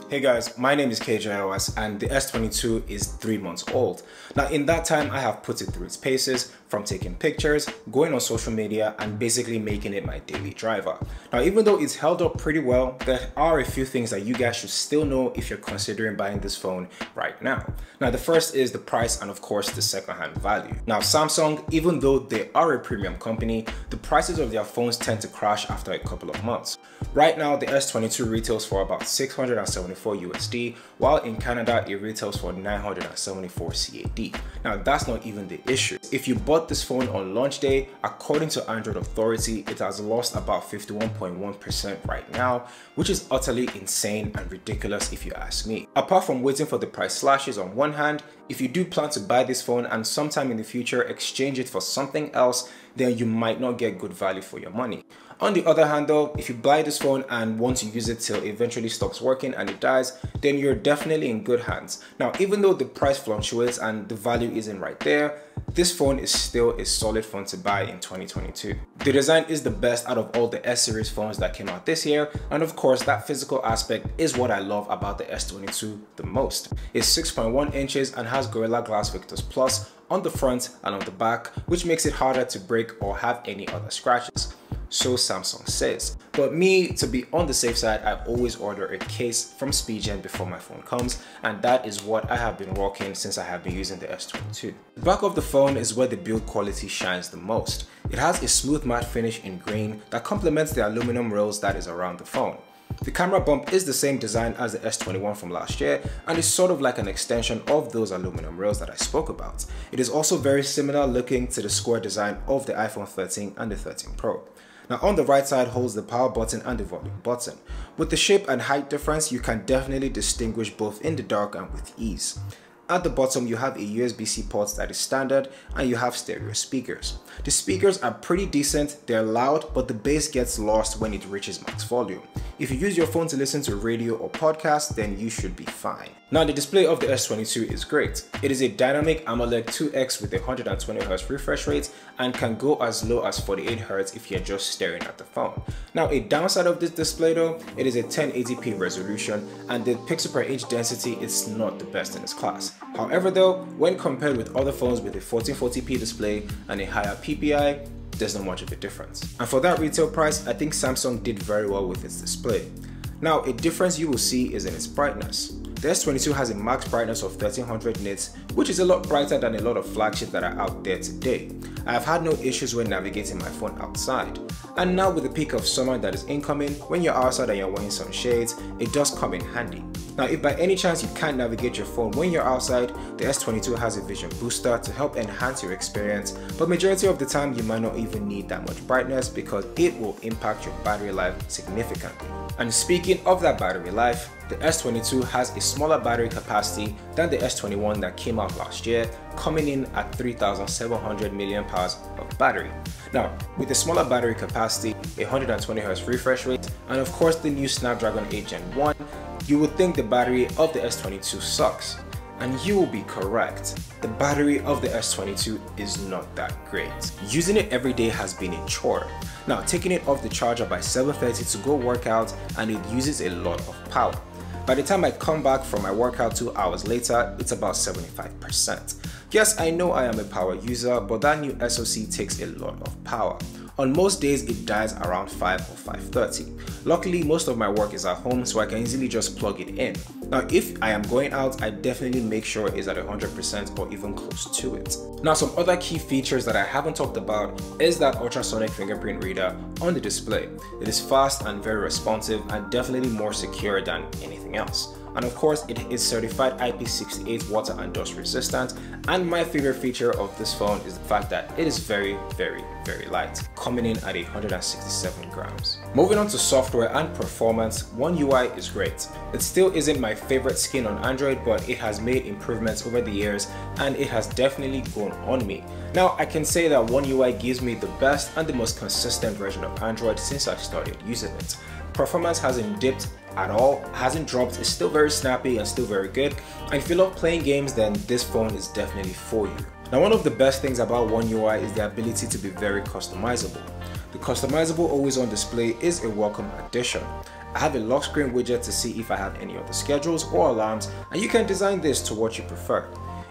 Hey guys, my name is KJOS and the S22 is 3 months old. Now in that time I have put it through its paces, from taking pictures, going on social media and basically making it my daily driver. Now even though it's held up pretty well, there are a few things that you guys should still know if you're considering buying this phone right now. Now the first is the price and of course the second-hand value. Now Samsung, even though they are a premium company, the prices of their phones tend to crash after a couple of months. Right now the S22 retails for about $674 USD, while in Canada it retails for $974 CAD. Now that's not even the issue. If you bought this phone on launch day, according to Android Authority, it has lost about 51.1% right now, which is utterly insane and ridiculous if you ask me. Apart from waiting for the price slashes on one hand, if you do plan to buy this phone and sometime in the future exchange it for something else, then you might not get good value for your money. On the other hand though, if you buy this phone and want to use it till it eventually stops working and it dies, then you're definitely in good hands. Now even though the price fluctuates and the value isn't right there, this phone is still a solid phone to buy in 2022. The design is the best out of all the S series phones that came out this year, and of course that physical aspect is what I love about the S22 the most. It's 6.1 inches and has Gorilla Glass Victus Plus on the front and on the back, which makes it harder to break or have any other scratches. So Samsung says. But me, to be on the safe side, I always order a case from SpeedGen before my phone comes, and that is what I have been rocking since I have been using the S22. The back of the phone is where the build quality shines the most. It has a smooth matte finish in green that complements the aluminum rails that is around the phone. The camera bump is the same design as the S21 from last year and is sort of like an extension of those aluminum rails that I spoke about. It is also very similar looking to the square design of the iPhone 13 and the 13 Pro. Now on the right side holds the power button and the volume button. With the shape and height difference, you can definitely distinguish both in the dark and with ease. At the bottom you have a USB-C port that is standard and you have stereo speakers. The speakers are pretty decent, they're loud, but the bass gets lost when it reaches max volume. If you use your phone to listen to radio or podcast, then you should be fine. Now the display of the S22 is great. It is a dynamic AMOLED 2X with a 120Hz refresh rate and can go as low as 48Hz if you're just staring at the phone. Now a downside of this display though, it is a 1080p resolution and the pixel per inch density is not the best in its class. However though, when compared with other phones with a 1440p display and a higher PPI, there's not much of a difference. And for that retail price, I think Samsung did very well with its display. Now a difference you will see is in its brightness. The S22 has a max brightness of 1300 nits, which is a lot brighter than a lot of flagships that are out there today. I have had no issues when navigating my phone outside. And now with the peak of summer that is incoming, when you're outside and you're wearing some shades, it does come in handy. Now if by any chance you can't navigate your phone when you're outside, the S22 has a vision booster to help enhance your experience, but majority of the time you might not even need that much brightness because it will impact your battery life significantly. And speaking of that battery life, the S22 has a smaller battery capacity than the S21 that came out last year, coming in at 3,700 mAh of battery. Now, with the smaller battery capacity, a 120Hz refresh rate, and of course the new Snapdragon 8 Gen 1, you would think the battery of the S22 sucks. And you will be correct. The battery of the S22 is not that great. Using it every day has been a chore. Now taking it off the charger by 7:30 to go work out, and it uses a lot of power. By the time I come back from my workout 2 hours later, it's about 75%. Yes, I know I am a power user, but that new SoC takes a lot of power. On most days, it dies around 5 or 5:30. Luckily, most of my work is at home, so I can easily just plug it in. Now, if I am going out, I definitely make sure it's at 100% or even close to it. Now, some other key features that I haven't talked about is that ultrasonic fingerprint reader on the display. It is fast and very responsive and definitely more secure than anything else. And of course, it is certified IP68 water and dust resistant. And my favorite feature of this phone is the fact that it is very light, coming in at 167 grams. Moving on to software and performance, One UI is great. It still isn't my favorite skin on Android, but it has made improvements over the years and it has definitely grown on me. Now, I can say that One UI gives me the best and the most consistent version of Android since I started using it. Performance hasn't dipped at all, hasn't dropped, it's still very snappy and still very good. And if you love playing games, then this phone is definitely for you. Now, one of the best things about One UI is the ability to be very customizable. The customizable always-on display is a welcome addition. I have a lock screen widget to see if I have any other schedules or alarms, and you can design this to what you prefer.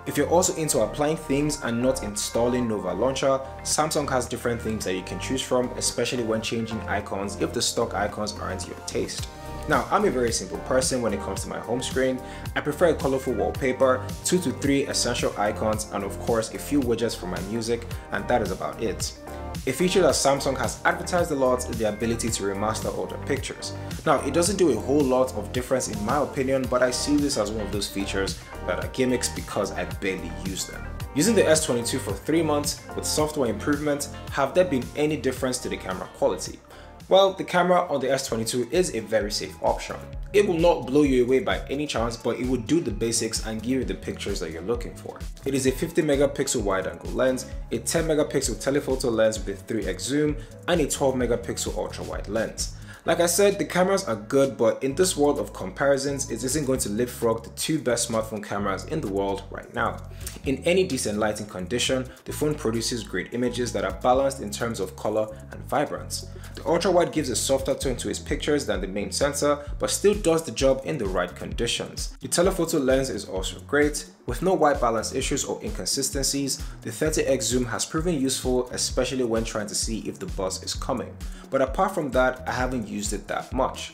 If you're also into applying themes and not installing Nova Launcher, Samsung has different themes that you can choose from, especially when changing icons if the stock icons aren't your taste. Now, I'm a very simple person when it comes to my home screen. I prefer a colorful wallpaper, 2 to 3 essential icons, and of course a few widgets for my music, and that is about it. A feature that Samsung has advertised a lot is the ability to remaster older pictures. Now, it doesn't do a whole lot of difference in my opinion, but I see this as one of those features that are gimmicks because I barely use them. Using the S22 for 3 months with software improvements, have there been any difference to the camera quality? Well, the camera on the S22 is a very safe option. It will not blow you away by any chance, but it will do the basics and give you the pictures that you're looking for. It is a 50 megapixel wide angle lens, a 10 megapixel telephoto lens with a 3x zoom, and a 12 megapixel ultra wide lens. Like I said, the cameras are good, but in this world of comparisons, it isn't going to leapfrog the 2 best smartphone cameras in the world right now. In any decent lighting condition, the phone produces great images that are balanced in terms of color and vibrance. The ultra-wide gives a softer tone to its pictures than the main sensor, but still does the job in the right conditions. The telephoto lens is also great. With no white balance issues or inconsistencies, the 30x zoom has proven useful, especially when trying to see if the buzz is coming. But apart from that, I haven't used it that much.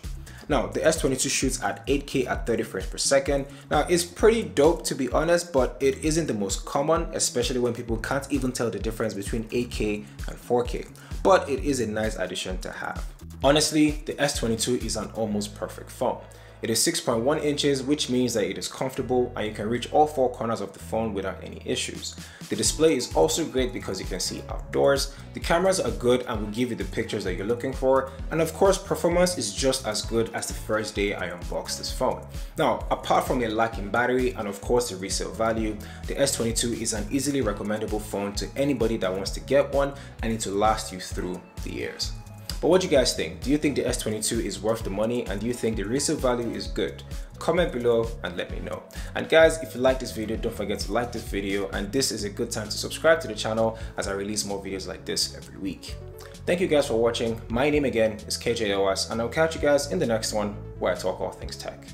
Now, the S22 shoots at 8K at 30 frames per second. Now, it's pretty dope to be honest, but it isn't the most common, especially when people can't even tell the difference between 8K and 4K. But it is a nice addition to have. Honestly, the S22 is an almost perfect phone. It is 6.1 inches, which means that it is comfortable and you can reach all 4 corners of the phone without any issues. The display is also great because you can see outdoors. The cameras are good and will give you the pictures that you're looking for. And of course, performance is just as good as the first day I unboxed this phone. Now, apart from a lack in battery and of course the resale value, the S22 is an easily recommendable phone to anybody that wants to get one and it will last you through the years. But what do you guys think? Do you think the S22 is worth the money, and do you think the resale value is good? Comment below and let me know. And guys, if you like this video, don't forget to like this video, and this is a good time to subscribe to the channel as I release more videos like this every week. Thank you guys for watching. My name again is KJOS, and I'll catch you guys in the next one where I talk all things tech.